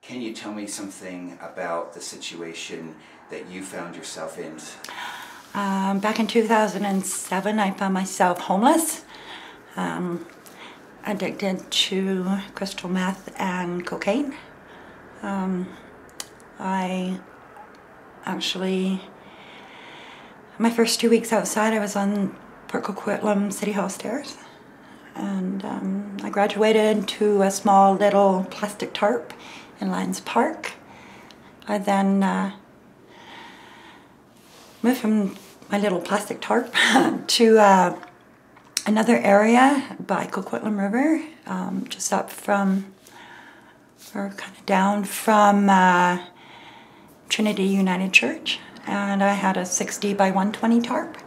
Can you tell me something about the situation that you found yourself in? Back in 2007, I found myself homeless, addicted to crystal meth and cocaine. I actually, my first 2 weeks outside, I was on Port Coquitlam City Hall stairs. And I graduated to a small little plastic tarp in Lions Park. I then moved from my little plastic tarp to another area by Coquitlam River, just up from, or kind of down from Trinity United Church. And I had a 60 by 120 tarp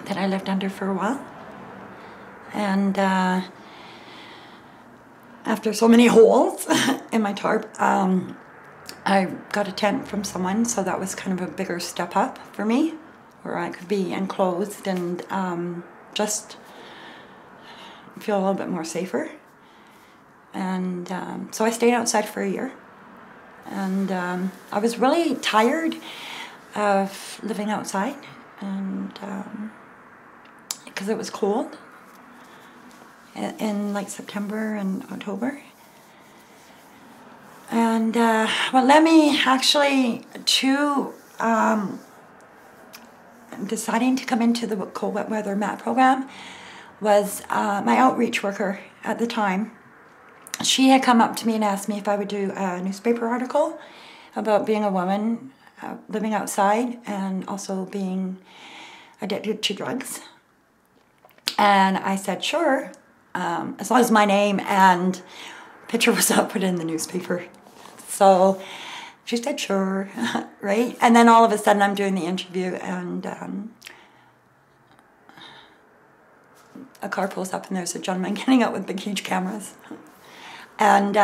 that I lived under for a while. And after so many holes in my tarp, I got a tent from someone, so that was kind of a bigger step up for me, where I could be enclosed and just feel a little bit more safer. And so I stayed outside for a year. And I was really tired of living outside, and because it was cold in like September and October. And what led me actually to deciding to come into the cold wet weather mat program was my outreach worker at the time. She had come up to me and asked me if I would do a newspaper article about being a woman living outside and also being addicted to drugs. And I said, sure, as long as my name and picture was not put in the newspaper. So she said, sure, right? And then all of a sudden I'm doing the interview, and a car pulls up and there's a gentleman getting out with big, huge cameras. And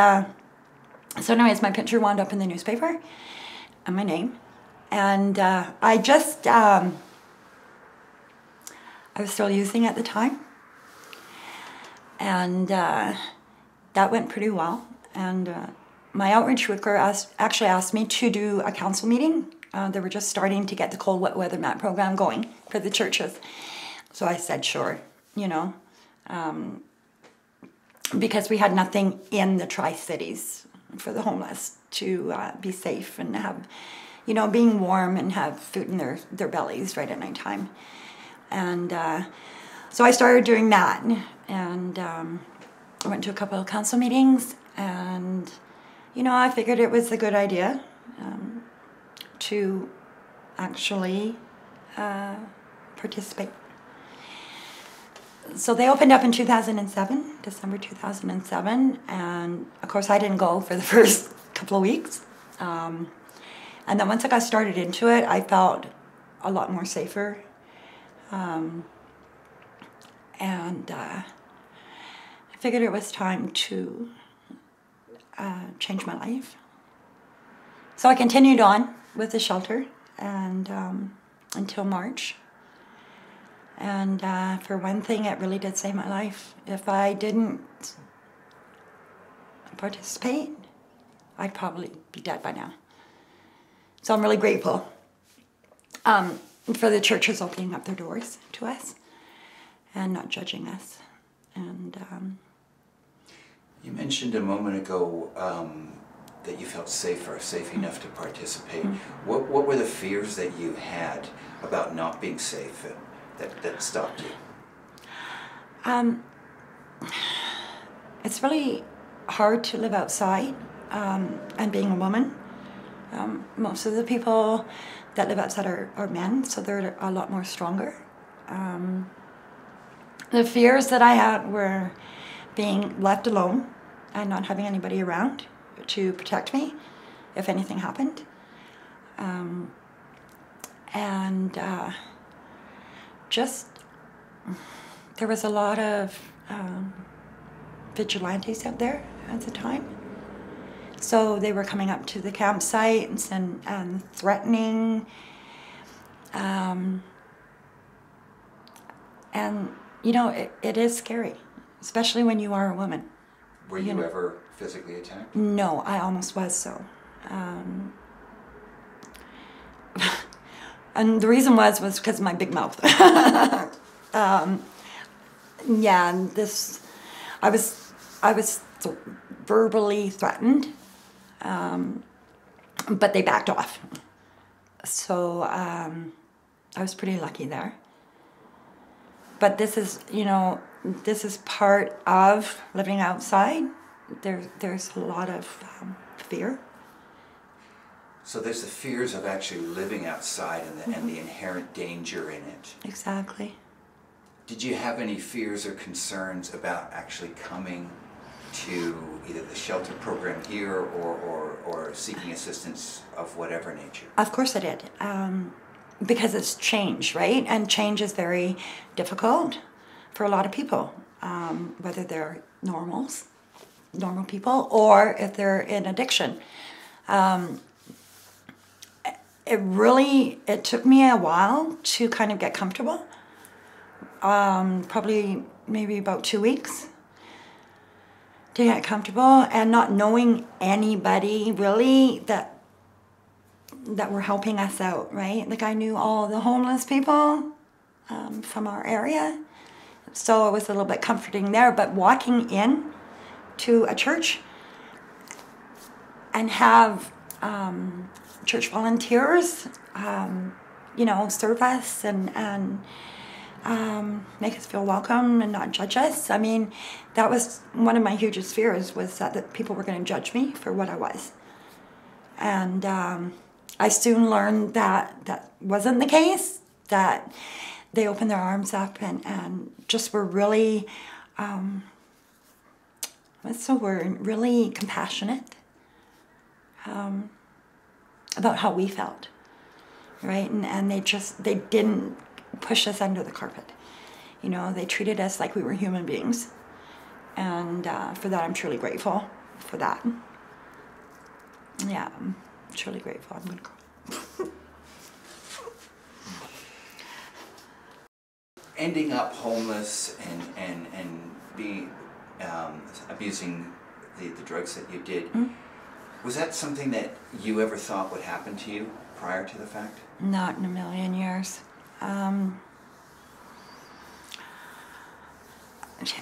so anyways, my picture wound up in the newspaper and my name. And I just, I was still using at the time. And that went pretty well. And my outreach worker actually asked me to do a council meeting. They were just starting to get the cold wet weather mat program going for the churches. So I said, sure, you know, because we had nothing in the Tri-Cities for the homeless to be safe and have, you know, being warm and have food in their bellies right at nighttime. And so I started doing that, and I went to a couple of council meetings, and, you know, I figured it was a good idea to actually participate. So they opened up in 2007, December 2007, and of course I didn't go for the first couple of weeks. And then once I got started into it, I felt a lot more safer. And I figured it was time to change my life. So I continued on with the shelter and until March. And for one thing, it really did save my life. If I didn't participate, I'd probably be dead by now. So I'm really grateful for the churches opening up their doors to us and not judging us. And you mentioned a moment ago that you felt safe enough to participate. Mm-hmm. What were the fears that you had about not being safe that stopped you? It's really hard to live outside and being a woman. Most of the people that live outside are men, so they're a lot more stronger. The fears that I had were being left alone and not having anybody around to protect me if anything happened. Just, there was a lot of vigilantes out there at the time. So they were coming up to the campsites and threatening. And, you know, it is scary, especially when you are a woman. Were you ever physically attacked? No, I almost was so. And the reason was because of my big mouth. Yeah, and I was verbally threatened, but they backed off. So I was pretty lucky there. But this is part of living outside. There's a lot of fear. So there's the fears of actually living outside and the inherent danger in it. Exactly. Did you have any fears or concerns about actually coming to either the shelter program here or seeking assistance of whatever nature? Of course I did. Because it's change, right? And change is very difficult for a lot of people, whether they're normal people, or if they're in addiction. It took me a while to kind of get comfortable. Probably maybe about 2 weeks to get comfortable, and not knowing anybody really that were helping us out, right? Like, I knew all the homeless people from our area, so it was a little bit comforting there. But walking in to a church and have church volunteers, serve us and make us feel welcome and not judge us. I mean, that was one of my hugest fears, was that people were going to judge me for what I was. And I soon learned that wasn't the case, that they opened their arms up and just were really, what's the word, really compassionate about how we felt, right? And they didn't push us under the carpet. They treated us like we were human beings. And for that, I'm truly grateful for that. Yeah, I'm truly grateful. I'm going to cry. Ending up homeless and being abusing the drugs that you did, was that something that you ever thought would happen to you prior to the fact? Not in a million years.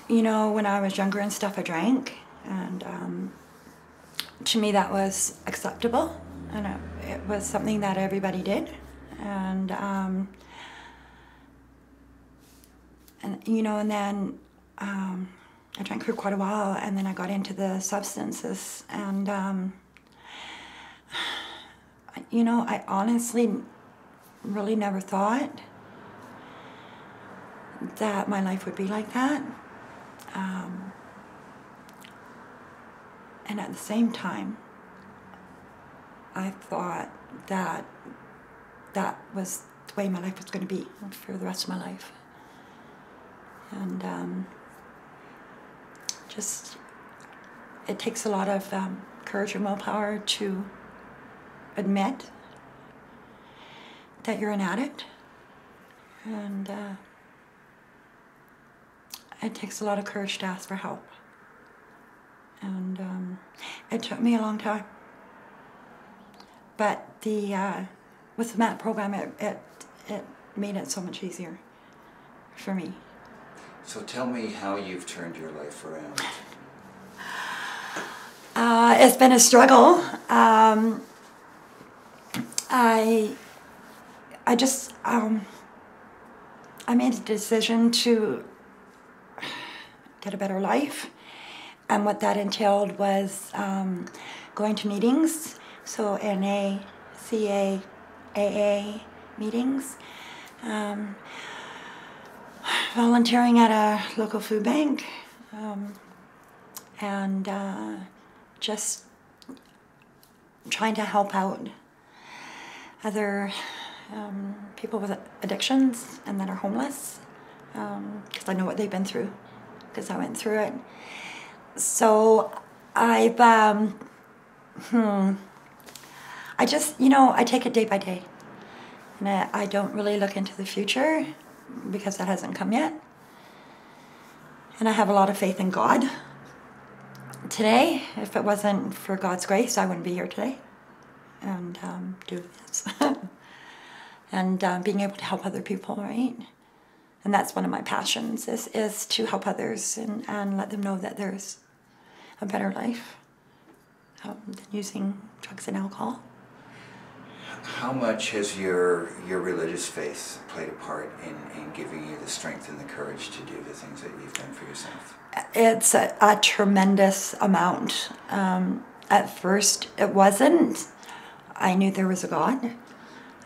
When I was younger and stuff, I drank, and to me that was acceptable, and it was something that everybody did, and then I drank for quite a while, and then I got into the substances, and I honestly really never thought that my life would be like that. And at the same time, I thought that was the way my life was going to be for the rest of my life. And it takes a lot of courage and willpower to admit that you're an addict. And it takes a lot of courage to ask for help. And it took me a long time. But with the MAT program, it made it so much easier for me. So tell me how you've turned your life around. It's been a struggle. I made a decision to get a better life, and what that entailed was going to meetings, so NA, CA, AA meetings, volunteering at a local food bank, and just trying to help out other people with addictions and that are homeless, because I know what they've been through, because I went through it. So I just, I take it day by day, and I don't really look into the future, because that hasn't come yet. And I have a lot of faith in God, today, if it wasn't for God's grace, I wouldn't be here today and do this. And being able to help other people, right? And that's one of my passions, is to help others and let them know that there's a better life than using drugs and alcohol. How much has your religious faith played a part in giving you the strength and the courage to do the things that you've done for yourself? It's a tremendous amount. At first, it wasn't. I knew there was a God.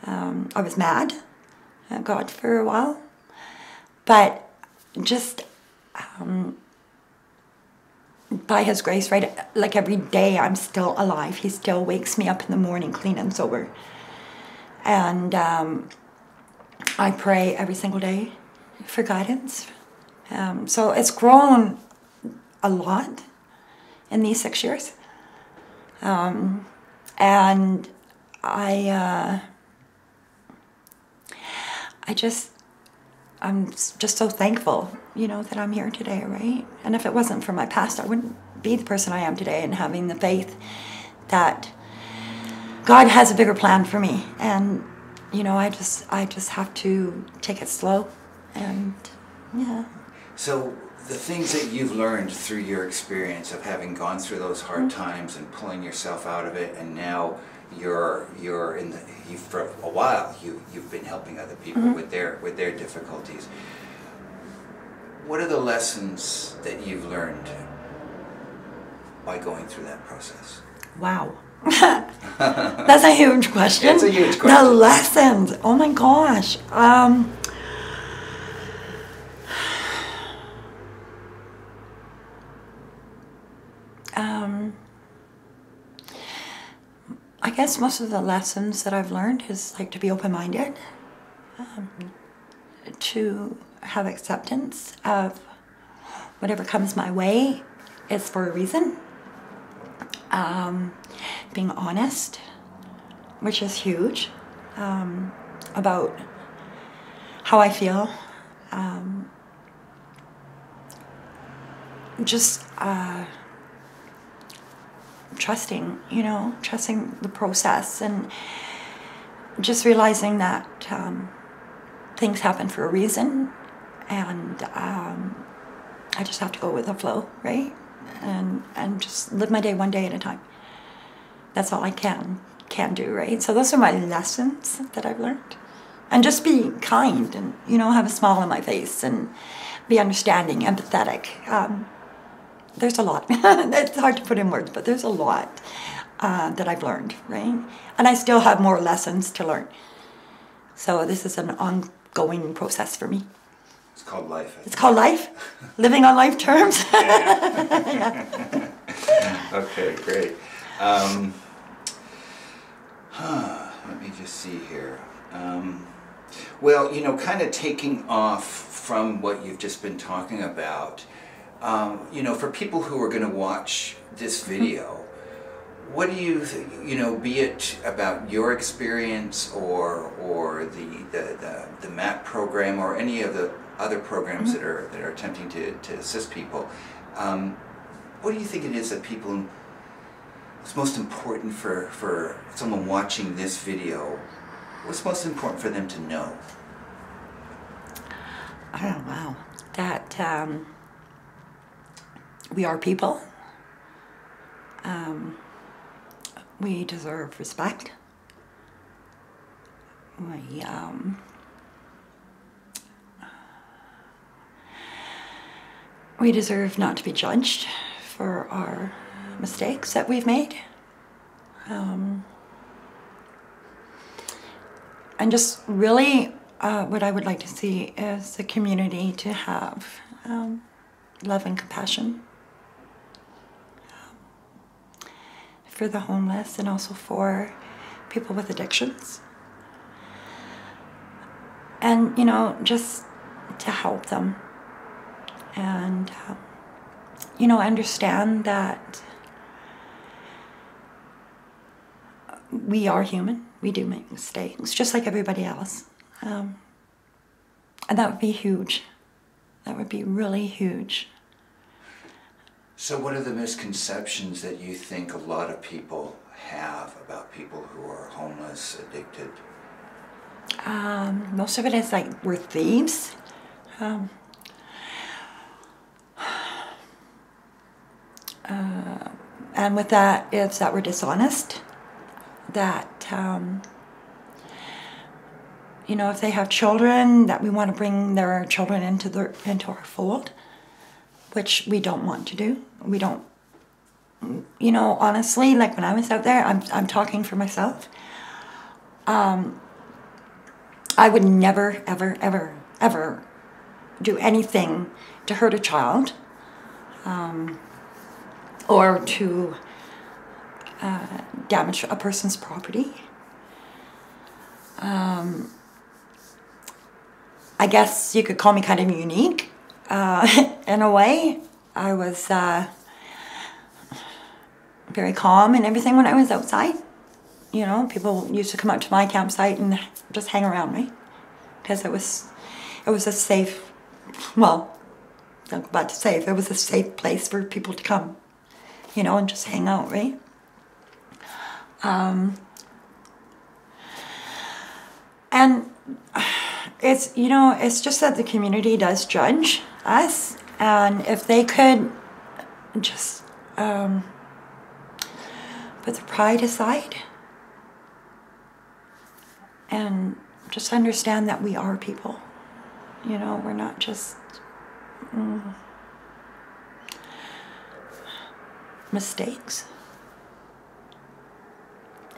I was mad at God for a while. But just by His grace, right, like every day I'm still alive. He still wakes me up in the morning clean and sober. And I pray every single day for guidance. So it's grown a lot in these 6 years. And I'm just so thankful, that I'm here today, right? And if it wasn't for my past, I wouldn't be the person I am today, and having the faith that God has a bigger plan for me. And, I just have to take it slow. And, yeah. So the things that you've learned through your experience of having gone through those hard times and pulling yourself out of it, and now you're for a while you've been helping other people with their difficulties. What are the lessons that you've learned by going through that process? Wow. That's a huge question. It's a huge question. The lessons. Oh my gosh. I guess most of the lessons that I've learned is like to be open-minded, to have acceptance of whatever comes my way is for a reason. Being honest, which is huge, about how I feel. Just trusting the process, and just realizing that things happen for a reason, and I just have to go with the flow, right? And just live my day one day at a time. That's all I can do, right? So those are my lessons that I've learned. And just be kind and, have a smile on my face and be understanding, empathetic. There's a lot. It's hard to put in words, but there's a lot that I've learned, right? And I still have more lessons to learn. So this is an ongoing process for me. It's called life. It's called life? Living on life terms? Yeah. Okay, great. Let me just see here. Well, kind of taking off from what you've just been talking about, for people who are going to watch this video, what do you think, be it about your experience or the MAP program or any of the other programs that are attempting to assist people, what do you think it is that it's most important for someone watching this video? What's most important for them to know? Oh, wow. That we are people. We deserve respect. We deserve not to be judged for our mistakes that we've made. And just really what I would like to see is the community to have love and compassion for the homeless and also for people with addictions. And, just to help them. And, understand that we are human. We do make mistakes, just like everybody else. And that would be huge. That would be really huge. So what are the misconceptions that you think a lot of people have about people who are homeless, addicted? Most of it is like we're thieves. And with that is that we're dishonest. That, you know, if they have children, that we want to bring their children into our fold, which we don't want to do. We don't, you know, honestly, like when I was out there, I'm talking for myself. I would never, ever, ever, ever do anything to hurt a child, or to damage a person's property. I guess you could call me kind of unique in a way. I was very calm and everything when I was outside. You know, people used to come up to my campsite and just hang around me because it was a safe, well, I'm about to say, it was a safe place for people to come, you know, and just hang out, right? And it's, you know, it's just that the community does judge us, and if they could just put their pride aside and just understand that we are people. You know, we're not just mistakes.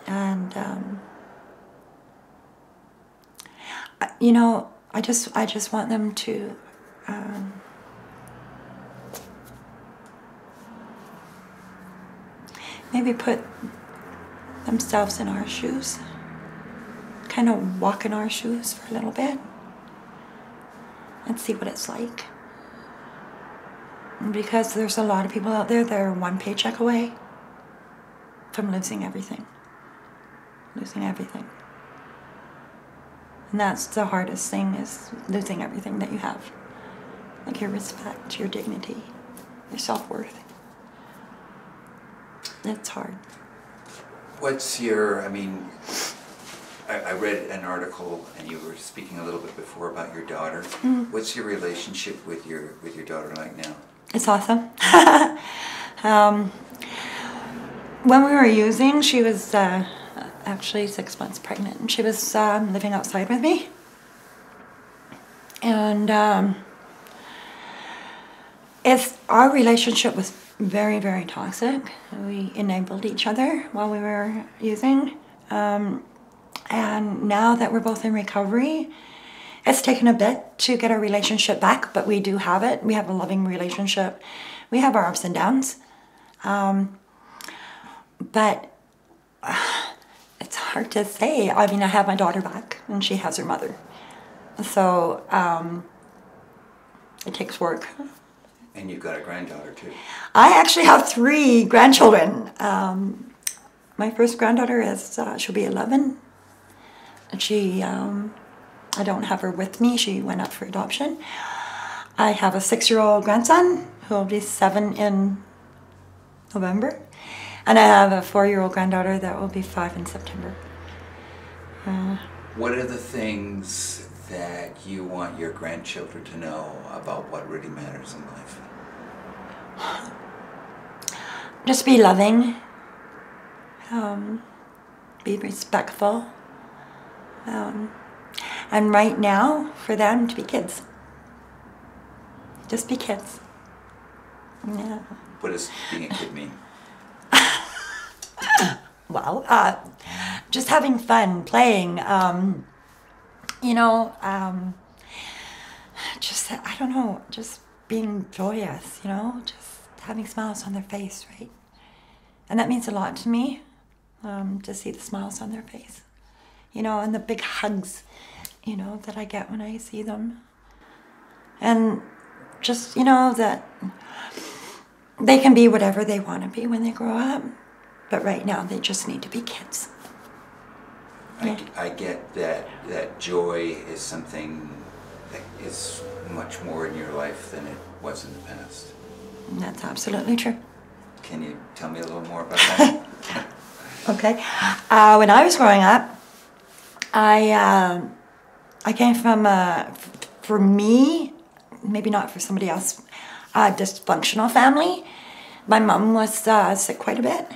And you know, I just want them to maybe put themselves in our shoes, kind of walk in our shoes for a little bit and see what it's like. Because there's a lot of people out there that are one paycheck away from losing everything. Losing everything. And that's the hardest thing, is losing everything that you have. Like your respect, your dignity, your self-worth. It's hard. What's your, I mean, I read an article, and you were speaking a little bit before about your daughter. What's your relationship with your daughter like now? It's awesome. When we were using, she was actually 6 months pregnant, and she was living outside with me. And our relationship was very, very toxic. We enabled each other while we were using. And now that we're both in recovery, it's taken a bit to get our relationship back, but we do have it. We have a loving relationship. We have our ups and downs. But it's hard to say. I mean, I have my daughter back, and she has her mother. So it takes work. And you've got a granddaughter, too. I actually have 3 grandchildren. My first granddaughter is, she'll be 11. And she, I don't have her with me. She went up for adoption. I have a 6-year-old grandson who will be 7 in November. And I have a 4-year-old granddaughter that will be 5 in September. What are the things that you want your grandchildren to know about what really matters in life? Just be loving. Be respectful. And right now, for them to be kids. Just be kids. Yeah. What does being a kid mean? Well, just having fun, playing, you know, just, I don't know, just being joyous, you know, just having smiles on their face, right? And that means a lot to me, to see the smiles on their face, you know, and the big hugs, you know, that I get when I see them. And just, you know, that they can be whatever they want to be when they grow up. But right now, they just need to be kids. Yeah. I get that joy is something that is much more in your life than it was in the past. That's absolutely true. Can you tell me a little more about that? Okay. When I was growing up, I came from, for me, maybe not for somebody else, a dysfunctional family. My mom was sick quite a bit.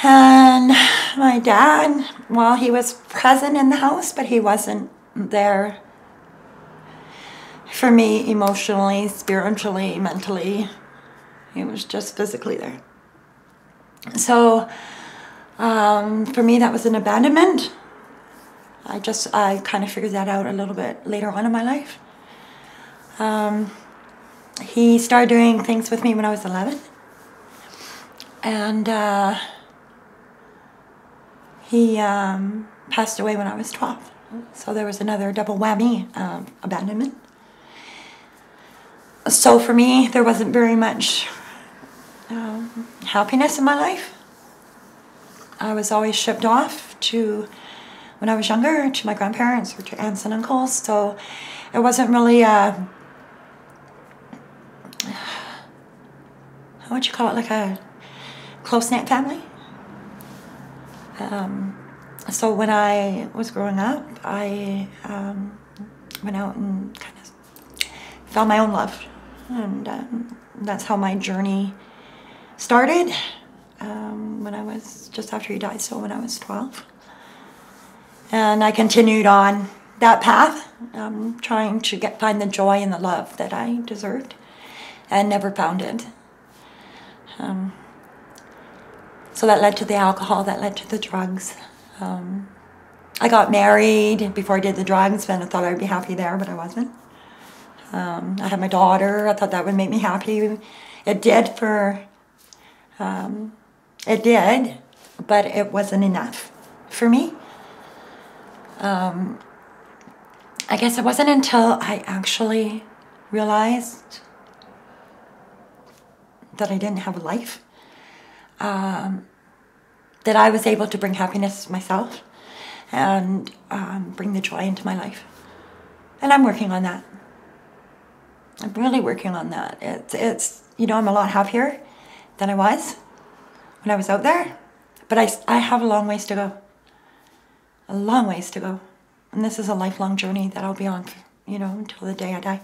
And my dad, well, he was present in the house, but he wasn't there for me emotionally, spiritually, mentally. He was just physically there. So for me, that was an abandonment. I kind of figured that out a little bit later on in my life. He started doing things with me when I was 11. And he passed away when I was 12. So there was another double whammy of abandonment. So for me, there wasn't very much happiness in my life. I was always shipped off to, when I was younger, to my grandparents or to aunts and uncles. So it wasn't really a, how would you call it, like a close-knit family. So when I was growing up, I went out and kind of found my own love. And that's how my journey started when I was, just after he died, so when I was 12. And I continued on that path, trying to find the joy and the love that I deserved, and never found it. So that led to the alcohol, that led to the drugs. I got married before I did the drugs, and I thought I'd be happy there, but I wasn't. I had my daughter, I thought that would make me happy. It did but it wasn't enough for me. I guess it wasn't until I actually realized that I didn't have a life, that I was able to bring happiness to myself and bring the joy into my life. And I'm working on that. I'm really working on that. It's you know, I'm a lot happier than I was when I was out there, but I have a long ways to go. A long ways to go. And this is a lifelong journey that I'll be on, you know, until the day I die.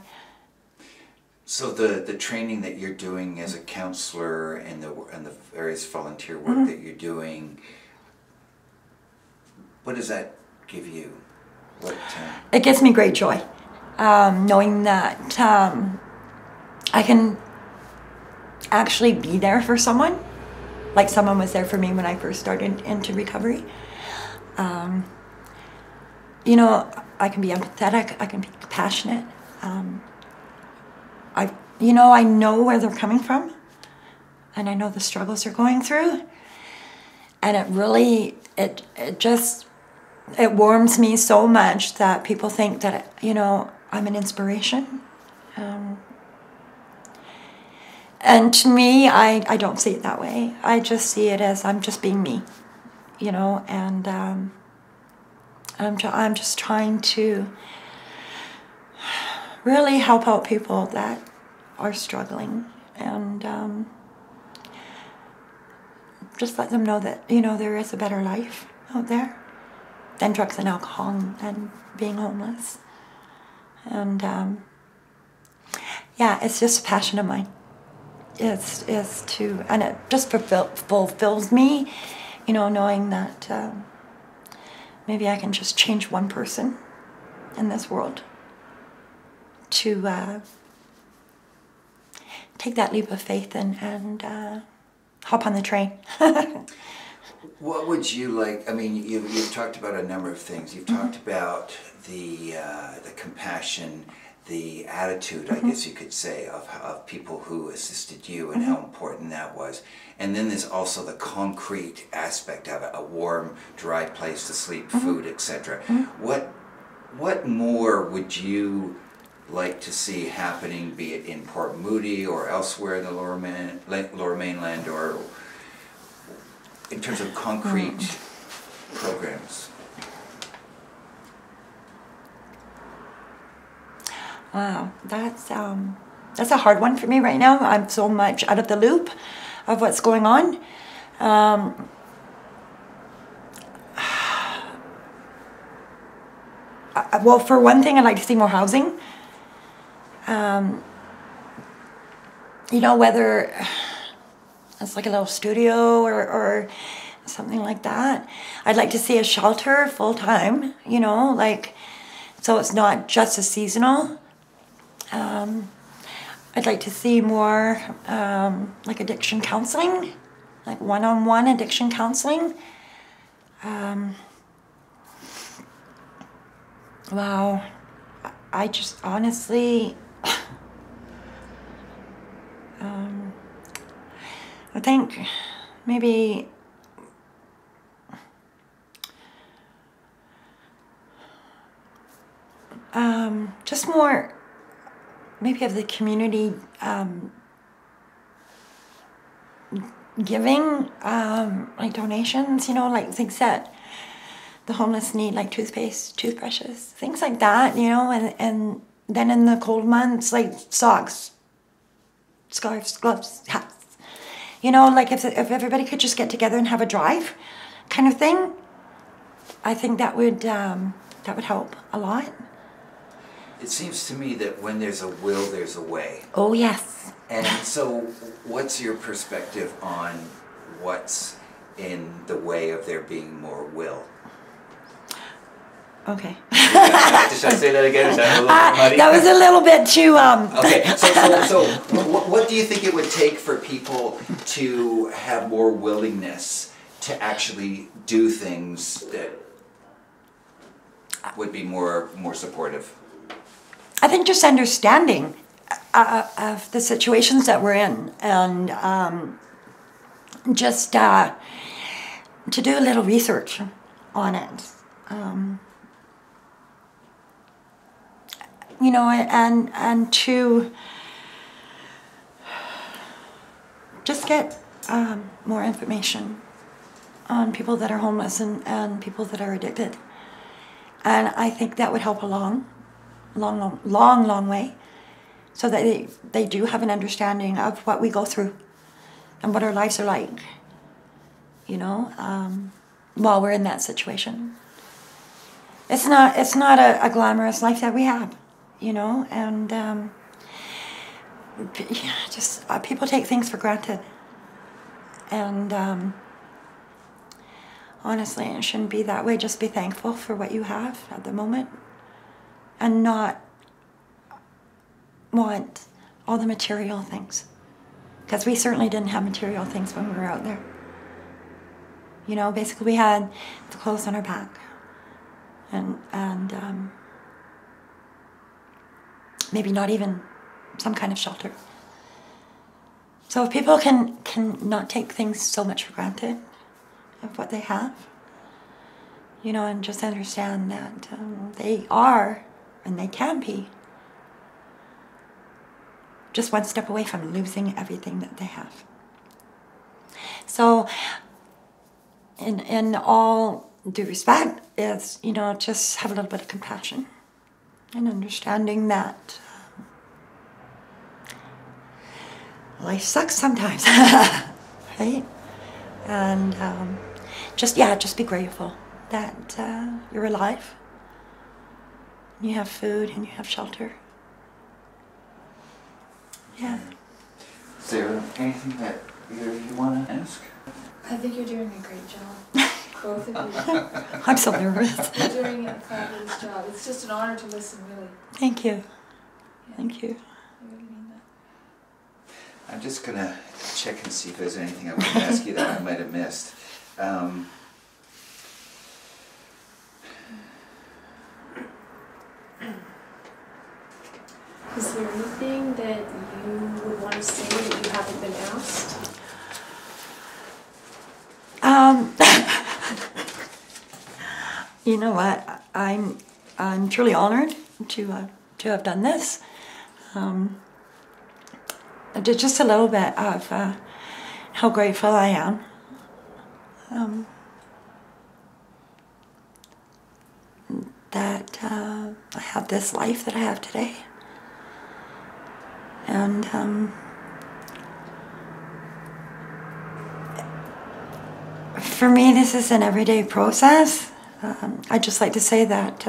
So the training that you're doing as a counselor and the various volunteer work that you're doing, what does that give you? It gives me great joy, knowing that I can actually be there for someone, like someone was there for me when I first started into recovery. You know, I can be empathetic, I can be compassionate. I know where they're coming from, and I know the struggles they're going through, and it really, it warms me so much that people think that, you know, I'm an inspiration. And to me, I don't see it that way. I just see it as I'm just being me, you know, and I'm just trying to really help out people that are struggling, and just let them know that, you know, there is a better life out there than drugs and alcohol and being homeless. And yeah, it's just a passion of mine. And it just fulfills me, you know, knowing that maybe I can just change one person in this world to take that leap of faith and hop on the train. What would you like? I mean, you've talked about a number of things. You've talked about the compassion, the attitude, I guess you could say, of people who assisted you and how important that was. And then there's also the concrete aspect of it, a warm, dry place to sleep, food, etc. What more would you like to see happening, be it in Port Moody or elsewhere in the Lower Mainland, or in terms of concrete programs? Wow, that's That's a hard one for me right now. I'm so much out of the loop of what's going on. Well, for one thing, I'd like to see more housing. You know, whether it's like a little studio or something like that. I'd like to see a shelter full time, you know, like, so it's not just a seasonal. I'd like to see more like addiction counseling, like one-on-one addiction counseling. Wow, I just honestly, I think maybe just more maybe of the community giving, like donations, you know, like things that the homeless need, like toothpaste, toothbrushes, things like that, you know, and then in the cold months, like socks, scarves, gloves, hats. You know, like if everybody could just get together and have a drive kind of thing, I think that would help a lot. It seems to me that when there's a will, there's a way. Oh, yes. And so what's your perspective on what's in the way of there being more will? Okay. Should I say that again? Is that a little muddy? That was a little bit too... Okay, so what do you think it would take for people to have more willingness to actually do things that would be more supportive? I think just understanding of the situations that we're in, and just to do a little research on it. You know, and to just get more information on people that are homeless and people that are addicted. And I think that would help a long way, so that they do have an understanding of what we go through and what our lives are like, you know, while we're in that situation. It's not a glamorous life that we have, you know, and just people take things for granted. And honestly, it shouldn't be that way. Just be thankful for what you have at the moment, and not want all the material things, because we certainly didn't have material things when we were out there. You know, basically we had the clothes on our back, and maybe not even some kind of shelter. So if people can not take things so much for granted of what they have, you know, and just understand that they are, and they can be, just one step away from losing everything that they have. So in all due respect, is, you know, just have a little bit of compassion and understanding that life sucks sometimes, right? And just be grateful that you're alive, you have food, and you have shelter. Yeah. Is there anything that you want to ask? I think you're doing a great job. Both of you. I'm so nervous. You're doing a fabulous job. It's just an honor to listen, really. Thank you. Yeah. Thank you. I really mean that. I'm just going to check and see if there's anything I want to ask you that I might have missed. Is there anything that you would want to say that you haven't been asked? You know what? I'm truly honored to have done this. Just a little bit of how grateful I am. That I have this life that I have today. And for me, this is an everyday process. I'd just like to say that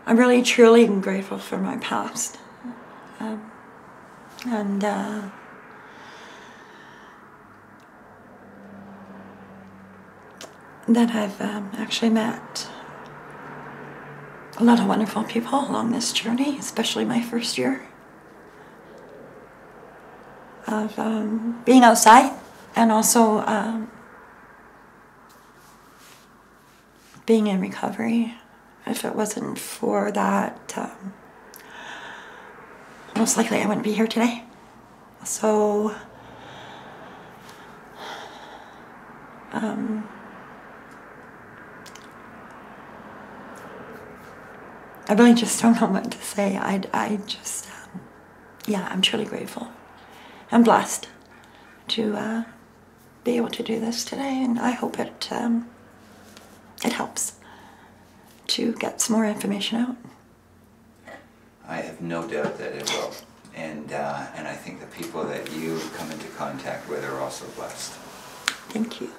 I'm really, truly grateful for my past. And that I've actually met a lot of wonderful people along this journey, especially my first year of being outside, and also being in recovery. If it wasn't for that, most likely I wouldn't be here today. So I really just don't know what to say. I just, yeah, I'm truly grateful. I'm blessed to be able to do this today, and I hope it helps to get some more information out. I have no doubt that it will. And I think the people that you come into contact with are also blessed. Thank you.